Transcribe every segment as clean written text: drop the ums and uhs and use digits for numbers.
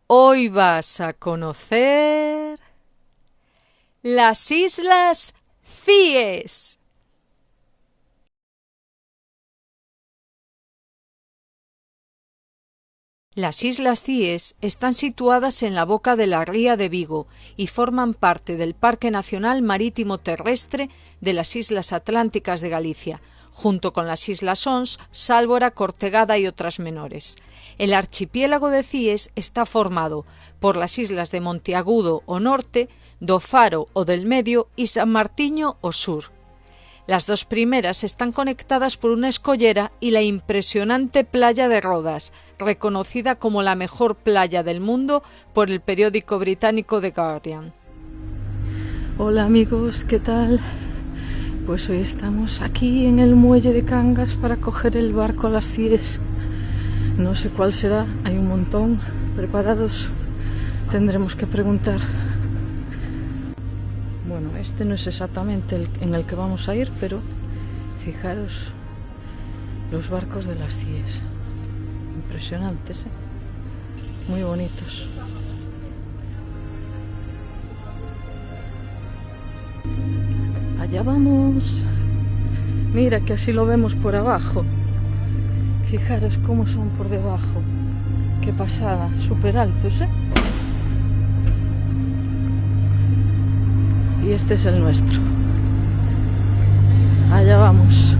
Hoy vas a conocer las Islas Cíes. Las Islas Cíes están situadas en la boca de la ría de Vigo y forman parte del Parque Nacional Marítimo Terrestre de las Islas Atlánticas de Galicia, junto con las Islas Ons, Sálvora, Cortegada y otras menores. El archipiélago de Cíes está formado por las islas de Monteagudo o norte, do Faro o del medio y San Martiño o sur. Las dos primeras están conectadas por una escollera y la impresionante playa de Rodas, reconocida como la mejor playa del mundo por el periódico británico The Guardian. Hola amigos, ¿qué tal? Pues hoy estamos aquí en el muelle de Cangas para coger el barco a las Cíes. No sé cuál será, hay un montón preparados, tendremos que preguntar. Bueno, este no es exactamente el en el que vamos a ir, pero fijaros los barcos de las Cíes, impresionantes, ¿eh? Muy bonitos. Allá vamos. Mira que así lo vemos por abajo. Fijaros cómo son por debajo. Qué pasada, súper altos, ¿eh? Y este es el nuestro. Allá vamos.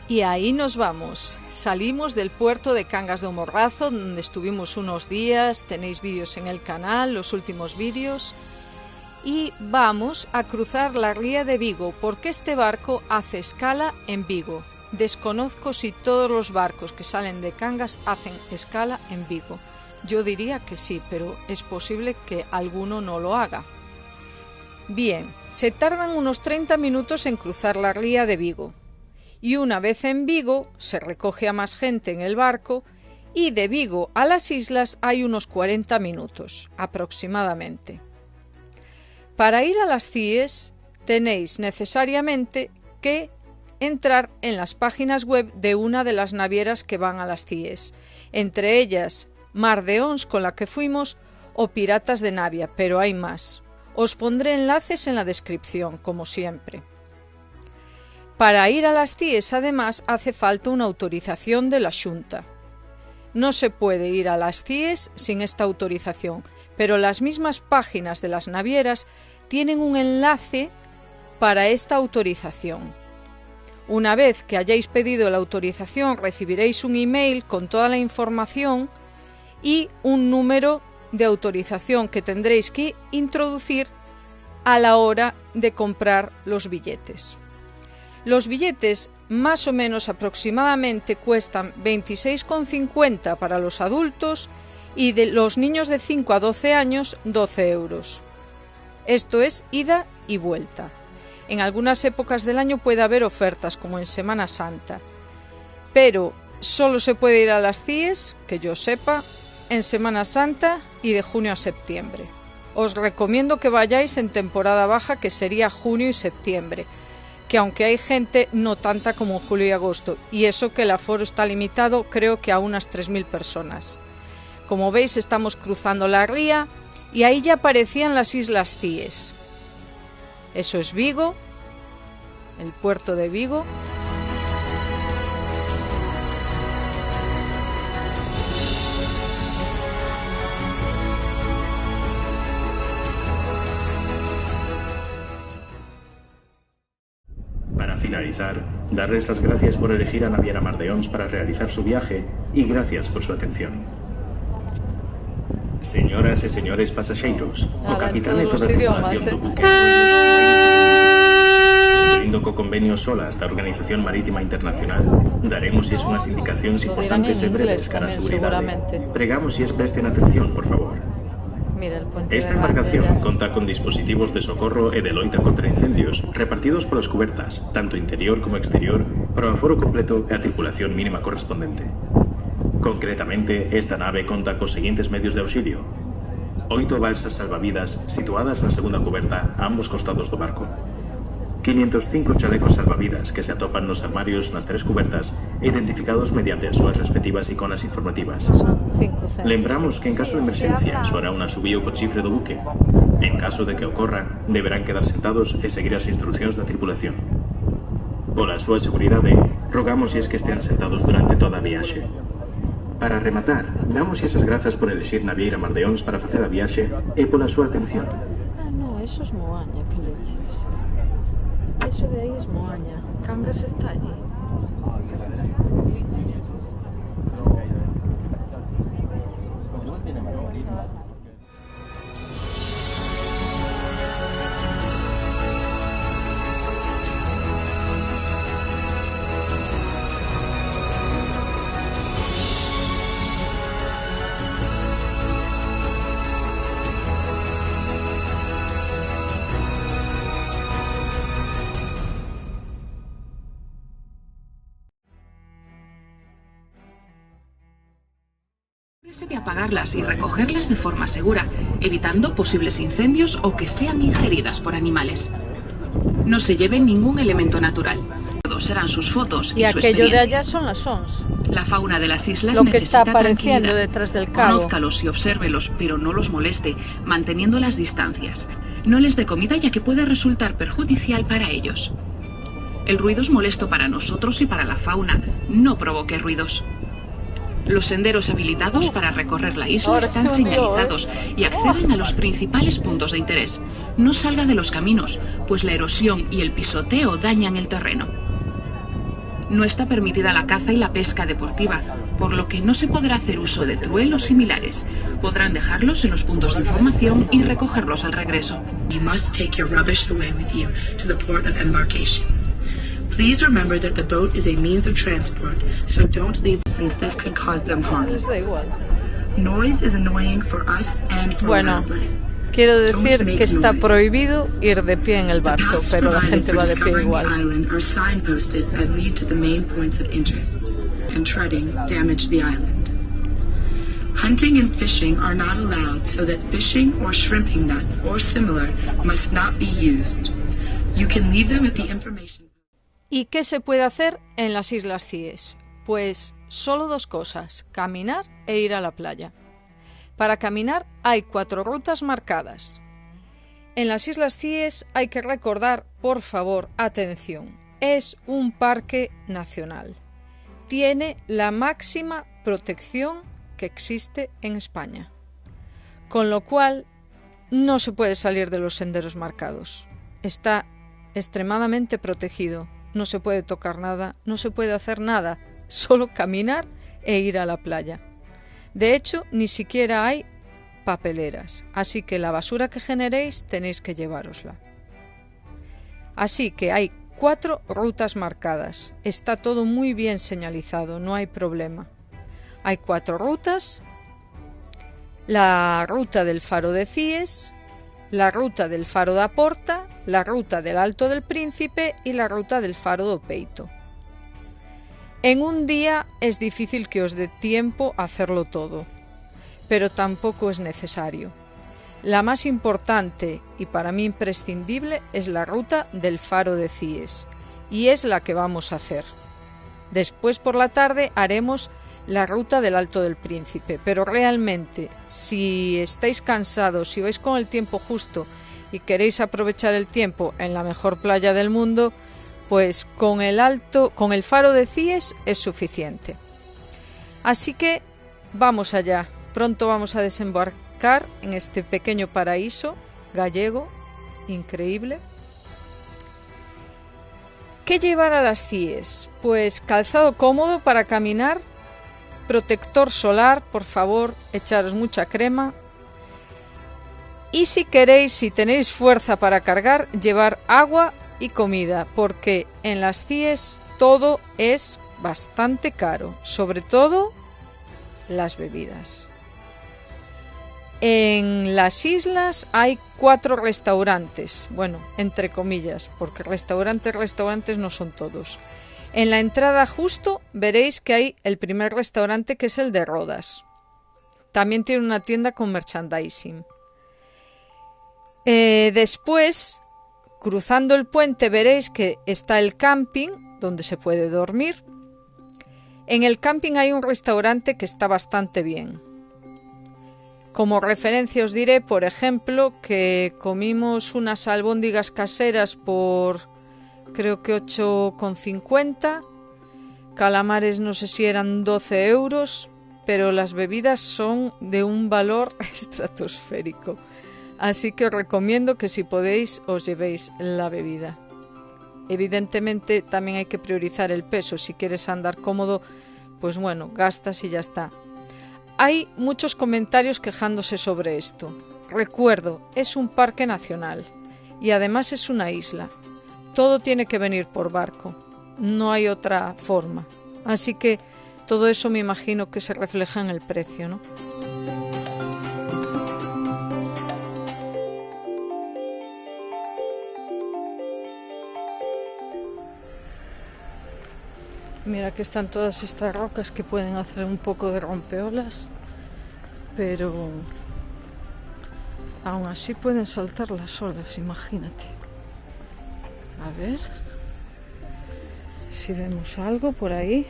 Y ahí nos vamos. Salimos del puerto de Cangas do Morrazo, donde estuvimos unos días. Tenéis vídeos en el canal, los últimos vídeos. Y vamos a cruzar la ría de Vigo, porque este barco hace escala en Vigo. Desconozco si todos los barcos que salen de Cangas hacen escala en Vigo. Yo diría que sí, pero es posible que alguno no lo haga. Bien, se tardan unos 30 minutos en cruzar la ría de Vigo. Y una vez en Vigo, se recoge a más gente en el barco y de Vigo a las islas hay unos 40 minutos, aproximadamente. Para ir a las Cíes tenéis necesariamente que entrar en las páginas web de una de las navieras que van a las Cíes, entre ellas Mar de Ons, con la que fuimos, o Piratas de Navia, pero hay más. Os pondré enlaces en la descripción, como siempre. Para ir a las Cíes, además, hace falta una autorización de la Xunta. No se puede ir a las Cíes sin esta autorización, pero las mismas páginas de las navieras tienen un enlace para esta autorización. Una vez que hayáis pedido la autorización, recibiréis un email con toda la información y un número de autorización que tendréis que introducir a la hora de comprar los billetes. Los billetes más o menos aproximadamente cuestan 26,50 para los adultos y de los niños de 5 a 12 años 12 euros. Esto es ida y vuelta. En algunas épocas del año puede haber ofertas, como en Semana Santa, pero solo se puede ir a las Cíes, que yo sepa, en Semana Santa y de junio a septiembre. Os recomiendo que vayáis en temporada baja, que sería junio y septiembre, que aunque hay gente, no tanta como en julio y agosto, y eso que el aforo está limitado, creo que a unas 3.000 personas. Como veis, estamos cruzando la ría y ahí ya aparecían las Islas Cíes. Eso es Vigo, el puerto de Vigo. Para finalizar, darles las gracias por elegir a Naviera Mar de Ons para realizar su viaje y gracias por su atención. Señoras e señores pasaxeiros, o capitán e toda a tripulación do buque cumplindo co convenio SOLAS da Organización Marítima Internacional, daremos unhas indicacións importantes e breves cara a seguridade. Pregamos si presten atención, por favor. Esta embarcación conta con dispositivos de socorro e de loita contra incendios repartidos polas cubertas, tanto interior como exterior, para o aforo completo e a tripulación mínima correspondente. Concretamente, esta nave conta cos seguintes medios de auxilio: 8 balsas salvavidas situadas na segunda coberta a ambos costados do barco. 505 chalecos salvavidas que se atopan nos armarios nas 3 cubertas identificados mediante as súas respectivas iconas informativas. Lembramos que en caso de emerxencia soará un asubío co chifre do buque. En caso de que ocorra, deberán quedar sentados e seguir as instruccións da tripulación. Pola súa seguridade, rogamos es que estén sentados durante toda a viaxe. Para rematar, damos esas grazas por elexir Naviera Mar de Ons para facer a viaxe e pola súa atención. Ah, no, eso es Moaña, que leches. Eso de ahí es Moaña. Cangas está allí. De apagarlas y recogerlas de forma segura, evitando posibles incendios o que sean ingeridas por animales. No se lleve ningún elemento natural. Todos serán sus fotos y su aquello de allá son las ONS. La fauna de las islas lo que está necesita apareciendo detrás del cabo. Conózcalos y obsérvelos, pero no los moleste, manteniendo las distancias. No les dé comida ya que puede resultar perjudicial para ellos. El ruido es molesto para nosotros y para la fauna. No provoque ruidos. Los senderos habilitados para recorrer la isla están señalizados y acceden a los principales puntos de interés. No salga de los caminos, pues la erosión y el pisoteo dañan el terreno. No está permitida la caza y la pesca deportiva, por lo que no se podrá hacer uso de truelos similares. Podrán dejarlos en los puntos de información y recogerlos al regreso. You must take your rubbish away with you to the port of embarkation. Please remember that the boat is a means of transport, so don't leave since this could cause them harm. Les da igual. Noise is annoying for us and for Bueno, quiero decir que está prohibido ir de pie en el barco, pero la gente va de pie igual. Island are signposted and lead to the main points of interest, and treading damage the island. Hunting and fishing are not allowed, so that fishing or shrimping nets or similar must not be used. You can leave them at the information. ¿Y qué se puede hacer en las Islas Cíes? Pues solo 2 cosas, caminar e ir a la playa. Para caminar hay 4 rutas marcadas. En las Islas Cíes hay que recordar, por favor, atención, es un parque nacional. Tiene la máxima protección que existe en España, con lo cual no se puede salir de los senderos marcados. Está extremadamente protegido. No se puede tocar nada, no se puede hacer nada, solo caminar e ir a la playa. De hecho, ni siquiera hay papeleras, así que la basura que generéis tenéis que llevárosla. Así que hay 4 rutas marcadas, está todo muy bien señalizado, no hay problema. Hay 4 rutas, la ruta del Faro de Cíes, la ruta del Faro da Porta, la ruta del Alto del Príncipe y la ruta del Faro do Peito. En un día es difícil que os dé tiempo a hacerlo todo, pero tampoco es necesario. La más importante y para mí imprescindible es la ruta del Faro de Cíes, y es la que vamos a hacer. Después por la tarde haremos la ruta del Alto del Príncipe, pero realmente si estáis cansados, si vais con el tiempo justo y queréis aprovechar el tiempo en la mejor playa del mundo, pues con el Faro de Cíes es suficiente. Así que vamos allá, pronto vamos a desembarcar en este pequeño paraíso gallego, increíble. ¿Qué llevar a las Cíes? Pues calzado cómodo para caminar, protector solar, por favor, echaros mucha crema. Y si queréis, si tenéis fuerza para cargar, llevar agua y comida, porque en las Cíes todo es bastante caro, sobre todo las bebidas. En las islas hay 4 restaurantes, bueno, entre comillas, porque restaurantes no son todos. En la entrada justo veréis que hay el primer restaurante, que es el de Rodas. También tiene una tienda con merchandising. Después, cruzando el puente, veréis que está el camping, donde se puede dormir. En el camping hay un restaurante que está bastante bien. Como referencia os diré, por ejemplo, que comimos unas albóndigas caseras por creo que 8,50. Calamares no sé si eran 12 euros, pero las bebidas son de un valor estratosférico. Así que os recomiendo que si podéis os llevéis la bebida. Evidentemente también hay que priorizar el peso. Si quieres andar cómodo, pues bueno, gastas y ya está. Hay muchos comentarios quejándose sobre esto. Recuerdo, es un parque nacional y además es una isla. Todo tiene que venir por barco. No hay otra forma. Así que todo eso me imagino que se refleja en el precio, ¿no? Mira que están todas estas rocas que pueden hacer un poco de rompeolas, pero aún así pueden saltar las olas, imagínate. A ver si vemos algo por ahí.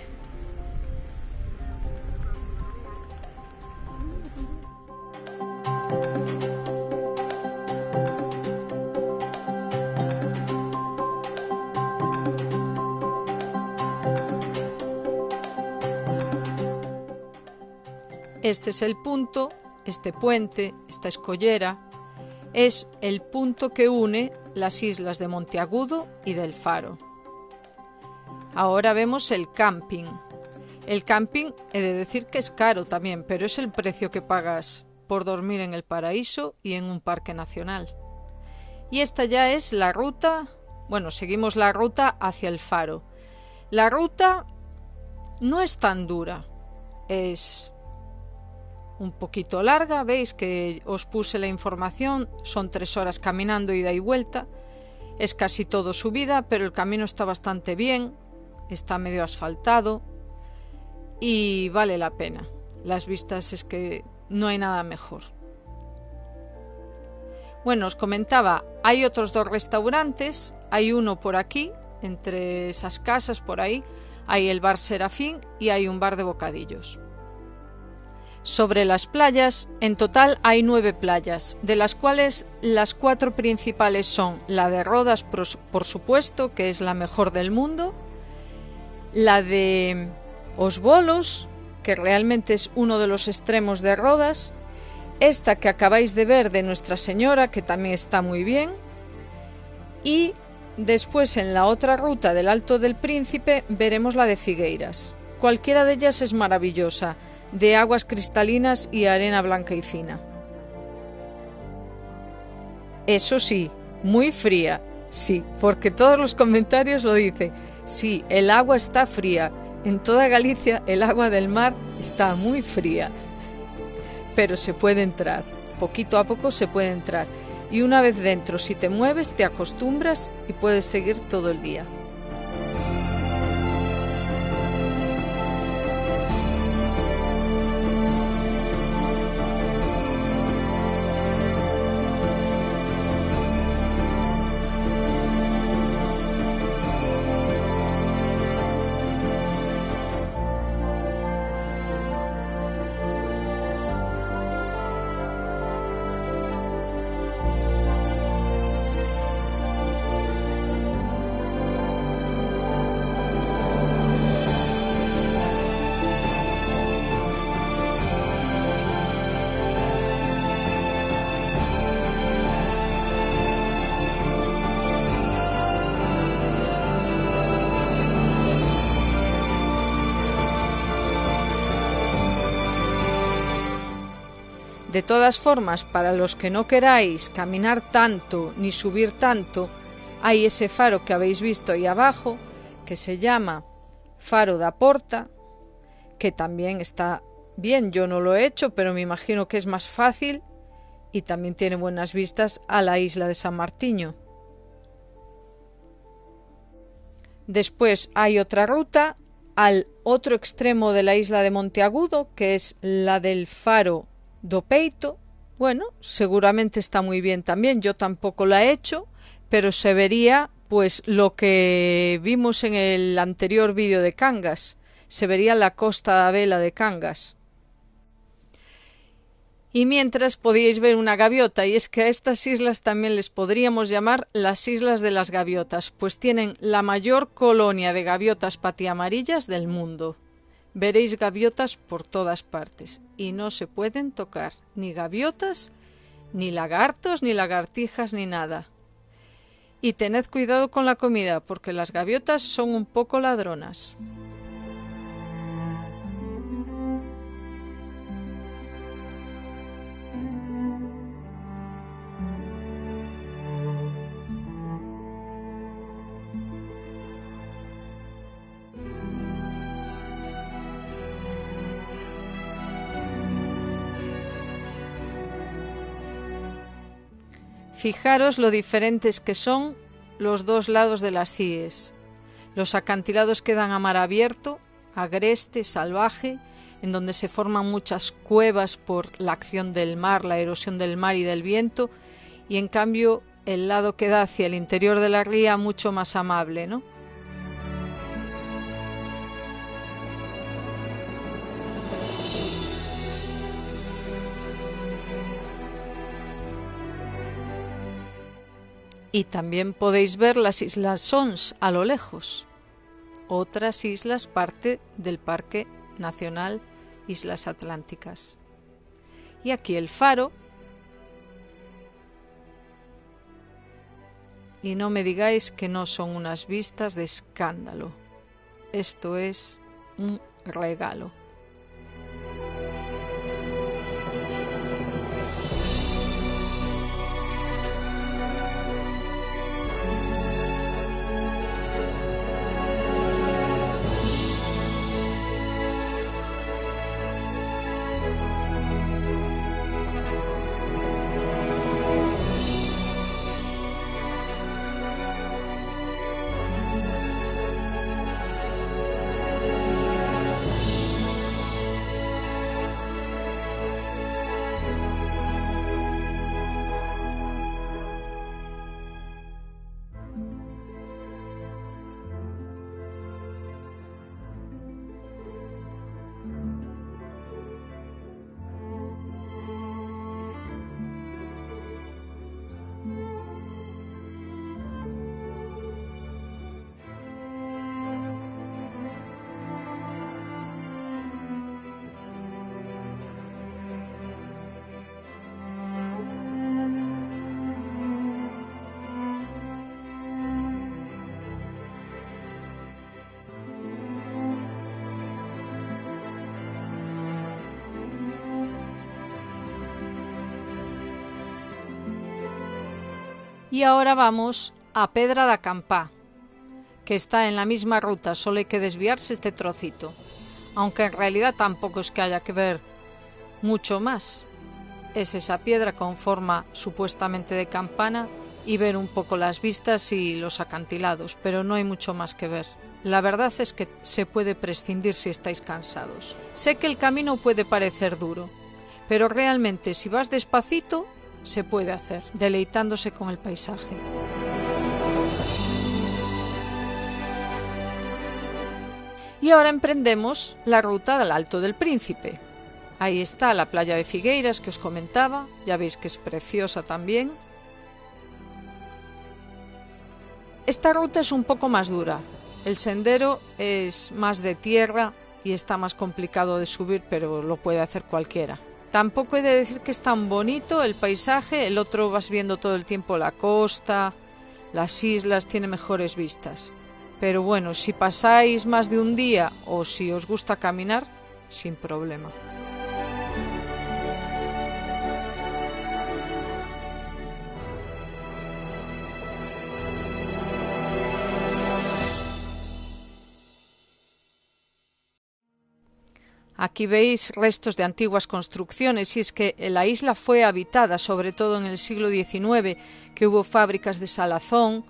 Este es el punto, este puente, esta escollera, es el punto que une las islas de Monteagudo y del Faro. Ahora vemos el camping. El camping he de decir que es caro también, pero es el precio que pagas por dormir en el paraíso y en un parque nacional. Y esta ya es la ruta, bueno, seguimos la ruta hacia el Faro. La ruta no es tan dura, es un poquito larga, veis que os puse la información, son 3 horas caminando ida y vuelta, es casi todo subida, pero el camino está bastante bien, está medio asfaltado y vale la pena. Las vistas es que no hay nada mejor. Bueno, os comentaba, hay otros 2 restaurantes, hay uno por aquí, entre esas casas por ahí, hay el bar Serafín y hay un bar de bocadillos. Sobre las playas, en total hay 9 playas, de las cuales las 4 principales son la de Rodas, por supuesto, que es la mejor del mundo, la de Os Bolos, que realmente es uno de los extremos de Rodas, esta que acabáis de ver de Nuestra Señora, que también está muy bien, y después en la otra ruta del Alto del Príncipe veremos la de Figueiras. Cualquiera de ellas es maravillosa, de aguas cristalinas y arena blanca y fina. Eso sí, muy fría, sí, porque todos los comentarios lo dicen. Sí, el agua está fría. En toda Galicia el agua del mar está muy fría. Pero se puede entrar, poquito a poco se puede entrar. Y una vez dentro, si te mueves, te acostumbras y puedes seguir todo el día. De todas formas, para los que no queráis caminar tanto ni subir tanto, hay ese faro que habéis visto ahí abajo, que se llama Faro da Porta, que también está bien. Yo no lo he hecho, pero me imagino que es más fácil y también tiene buenas vistas a la isla de San Martiño. Después hay otra ruta al otro extremo de la isla de Monteagudo, que es la del Faro do Peito, Bueno, seguramente está muy bien también, yo tampoco la he hecho, pero se vería pues lo que vimos en el anterior vídeo de Cangas, se vería la costa da Vela de Cangas. Y mientras podíais ver una gaviota, y es que a estas islas también les podríamos llamar las Islas de las Gaviotas, pues tienen la mayor colonia de gaviotas patiamarillas del mundo. Veréis gaviotas por todas partes, y no se pueden tocar ni gaviotas, ni lagartos, ni lagartijas, ni nada. Y tened cuidado con la comida, porque las gaviotas son un poco ladronas. Fijaros lo diferentes que son los dos lados de las Cíes. Los acantilados quedan a mar abierto, agreste, salvaje, en donde se forman muchas cuevas por la acción del mar, la erosión del mar y del viento, y en cambio el lado que da hacia el interior de la ría mucho más amable, ¿no? Y también podéis ver las Islas Sons a lo lejos. Otras islas parte del Parque Nacional Islas Atlánticas. Y aquí el faro. Y no me digáis que no son unas vistas de escándalo. Esto es un regalo. Y ahora vamos a Pedra da Campá, que está en la misma ruta, solo hay que desviarse este trocito, aunque en realidad tampoco es que haya que ver mucho más. Es esa piedra con forma supuestamente de campana y ver un poco las vistas y los acantilados, pero no hay mucho más que ver. La verdad es que se puede prescindir si estáis cansados. Sé que el camino puede parecer duro, pero realmente si vas despacito se puede hacer, deleitándose con el paisaje. Y ahora emprendemos la ruta del Alto del Príncipe. Ahí está la playa de Figueiras que os comentaba, ya veis que es preciosa también. Esta ruta es un poco más dura, el sendero es más de tierra y está más complicado de subir, pero lo puede hacer cualquiera. Tampoco he de decir que es tan bonito el paisaje, el otro vas viendo todo el tiempo la costa, las islas, tiene mejores vistas. Pero bueno, si pasáis más de un día o si os gusta caminar, sin problema. Aquí veis restos de antiguas construcciones y es que la isla fue habitada, sobre todo en el siglo XIX, que hubo fábricas de salazón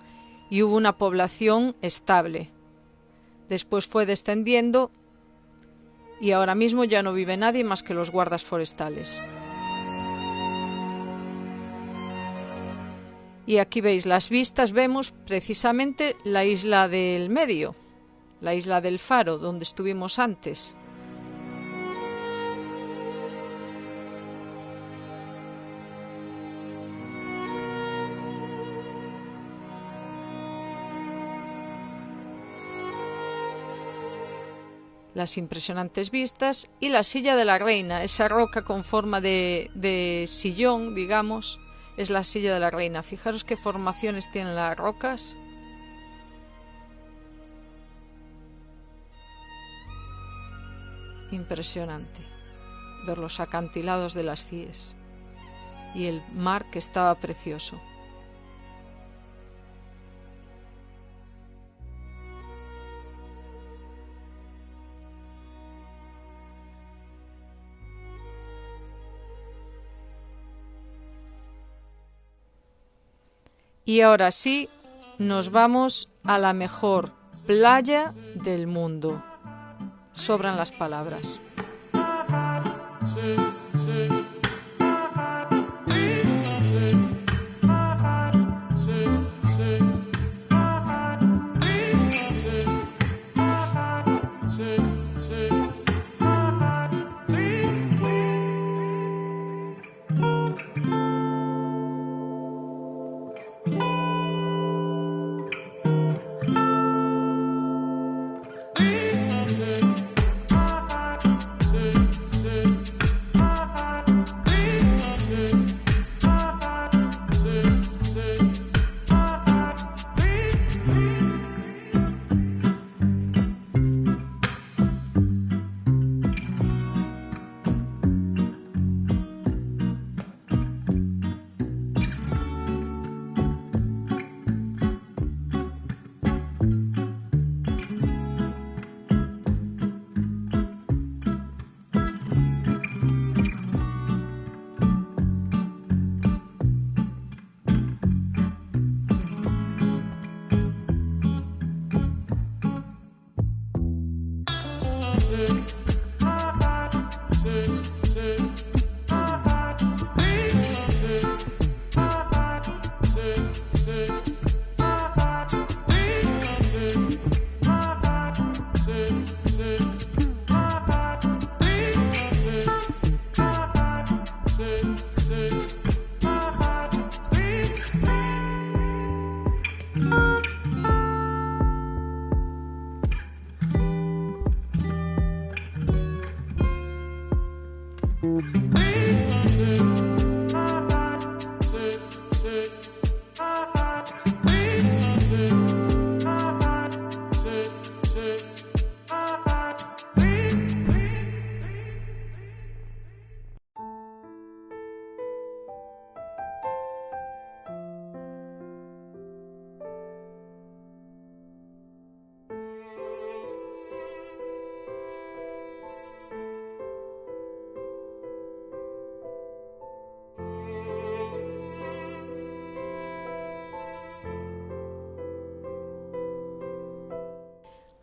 y hubo una población estable. Después fue descendiendo y ahora mismo ya no vive nadie más que los guardas forestales. Y aquí veis las vistas, vemos precisamente la isla del medio, la isla del Faro, donde estuvimos antes. Las impresionantes vistas y la silla de la reina, esa roca con forma de sillón, digamos, es la silla de la reina. Fijaros qué formaciones tienen las rocas. Impresionante ver los acantilados de las Cíes y el mar, que estaba precioso. Y ahora sí, nos vamos a la mejor playa del mundo. Sobran las palabras.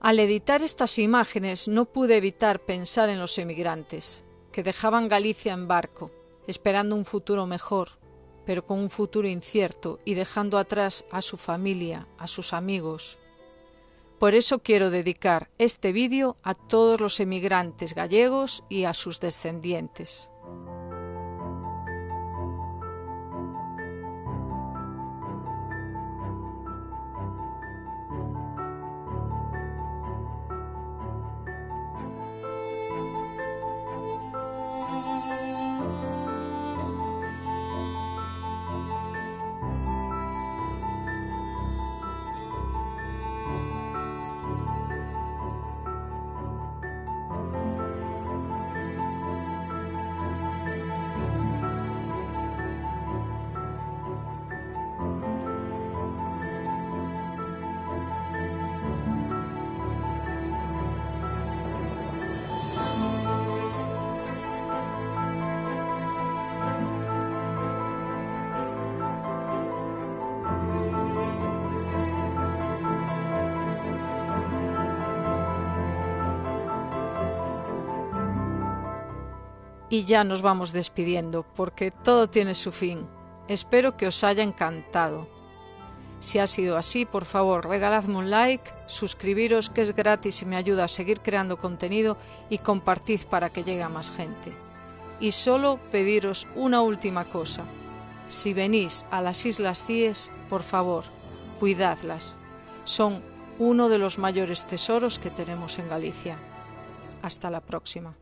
Al editar estas imágenes no pude evitar pensar en los emigrantes, que dejaban Galicia en barco, esperando un futuro mejor, pero con un futuro incierto y dejando atrás a su familia, a sus amigos. Por eso quiero dedicar este vídeo a todos los emigrantes gallegos y a sus descendientes. Y ya nos vamos despidiendo, porque todo tiene su fin. Espero que os haya encantado. Si ha sido así, por favor, regaladme un like, suscribiros que es gratis y me ayuda a seguir creando contenido y compartid para que llegue a más gente. Y solo pediros una última cosa. Si venís a las Islas Cíes, por favor, cuidadlas. Son uno de los mayores tesoros que tenemos en Galicia. Hasta la próxima.